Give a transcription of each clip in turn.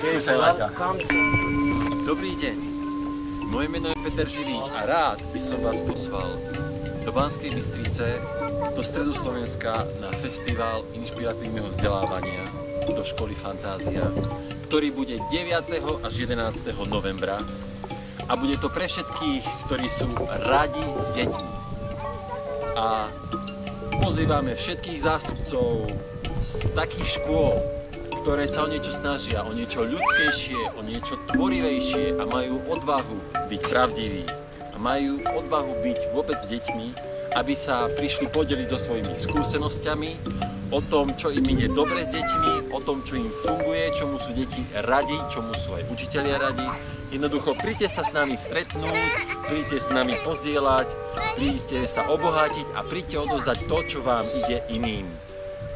Tak skúšaj, Laťa. Dobrý deň. Moje meno je Peter Živý a rád by som vás pozval do Banskej Bystrice, do stredu Slovenska na festival inšpiratívneho vzdelávania do školy Fantázia, ktorý bude 9. až 11. novembra a bude to pre všetkých, ktorí sú radi s deťmi. A pozývame všetkých zástupcov z takých škôl, ktoré sa o niečo snažia, o niečo ľudskejšie, o niečo tvorivejšie a majú odvahu byť pravdiví a majú odvahu byť vôbec s deťmi, aby sa prišli podeliť so svojimi skúsenosťami o tom, čo im ide dobre s deťmi, o tom, čo im funguje, čomu sú deti radi, čomu sú aj učitelia radi. Jednoducho, príďte sa s nami stretnúť, príďte s nami pozdieľať, príďte sa obohatiť a príďte odovzdať to, čo vám ide iným.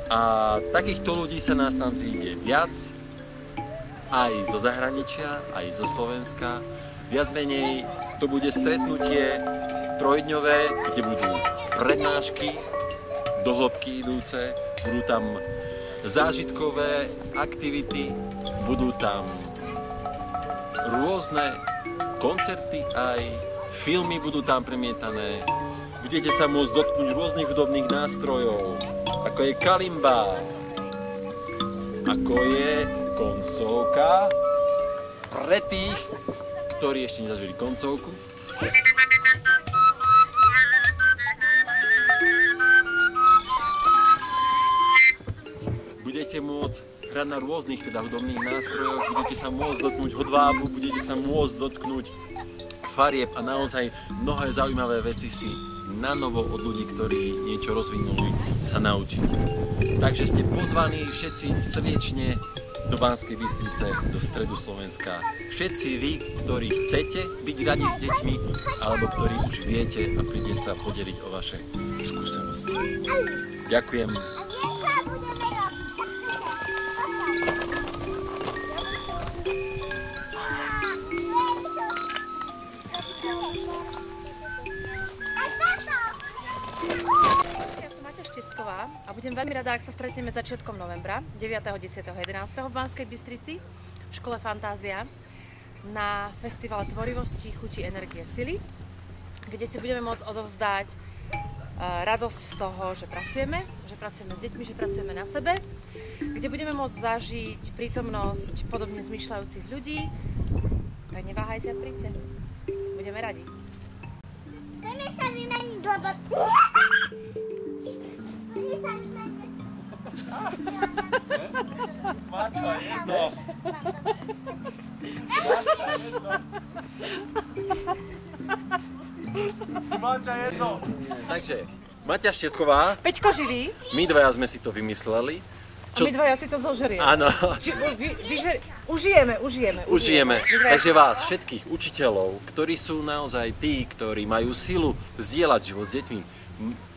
A takýchto ľudí sa nás tam zíde viac, aj zo zahraničia, aj zo Slovenska. Viac menej to bude stretnutie trojdňové, kde budú prednášky, do hĺbky idúce, budú tam zážitkové aktivity, budú tam rôzne koncerty, aj filmy budú tam premietané. Budete sa môcť dotknúť rôznych hudobných nástrojov, ako je kalimba, ako je koncovka pre tých, ktorí ešte nezažili koncovku. Budete môcť hrať na rôznych hudobných nástrojoch, budete sa môcť dotknúť hodvábu, budete sa môcť dotknúť farieb a naozaj mnohé zaujímavé veci si na novo od ľudí, ktorí niečo rozvinuli, sa naučiť. Takže ste pozvaní všetci srdečne do Banskej Bystrice, do stredu Slovenska. Všetci vy, ktorí chcete byť radi s deťmi, alebo ktorí už viete a príďte sa podeliť o vaše skúsenosti. Ďakujem. A budem veľmi rada, ak sa stretneme začiatkom novembra, 9., 10., 11. v Banskej Bystrici, v škole Fantázia, na festivale tvorivosti, chuti, energie, sily, kde si budeme môcť odovzdať radosť z toho, že pracujeme s deťmi, že pracujeme na sebe, kde budeme môcť zažiť prítomnosť podobne zmýšľajúcich ľudí. Tak neváhajte a príďte. Budeme radi. Poďme sa vymeniť, lebo... Maťa, jedno. Maťa, jedno. Takže, Maťa Štecková. Peťko Živý. My dvaja sme si to vymysleli. A my dvaja si to zožerieme. Áno. Užijeme. Takže vás, všetkých učiteľov, ktorí sú naozaj tí, ktorí majú silu zdieľať život s deťmi,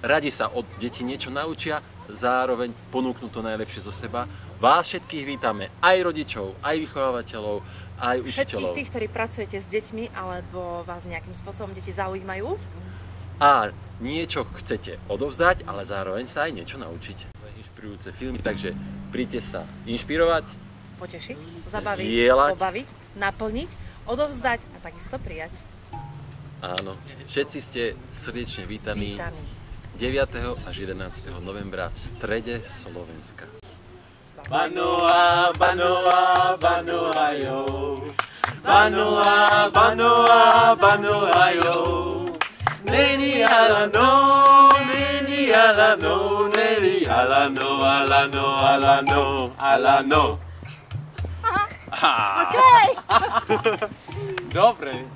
radi sa od detí niečo naučia, zároveň ponúknú to najlepšie zo seba. Vás všetkých vítame, aj rodičov, aj vychovávateľov, aj učiteľov. Všetkých tých, ktorí pracujete s deťmi, alebo vás nejakým spôsobom deti zaujímajú. A niečo chcete odovzdať, ale zároveň sa aj niečo naučiť. Inšpirujúce filmy, takže príďte sa inšpirovať, potešiť, zabaviť, zdieľať, pobaviť, naplniť, odovzdať a takisto prijať. Áno, všetci ste srdečne vítaní. 9. až 11. novembra v strede Slovenska. Banoa, Banoa, Banoa yo. Banoa, Banoa, Banoa yo. Neni alano, neni alano, neni alano, alano, alano, alano. Okay. Dobre.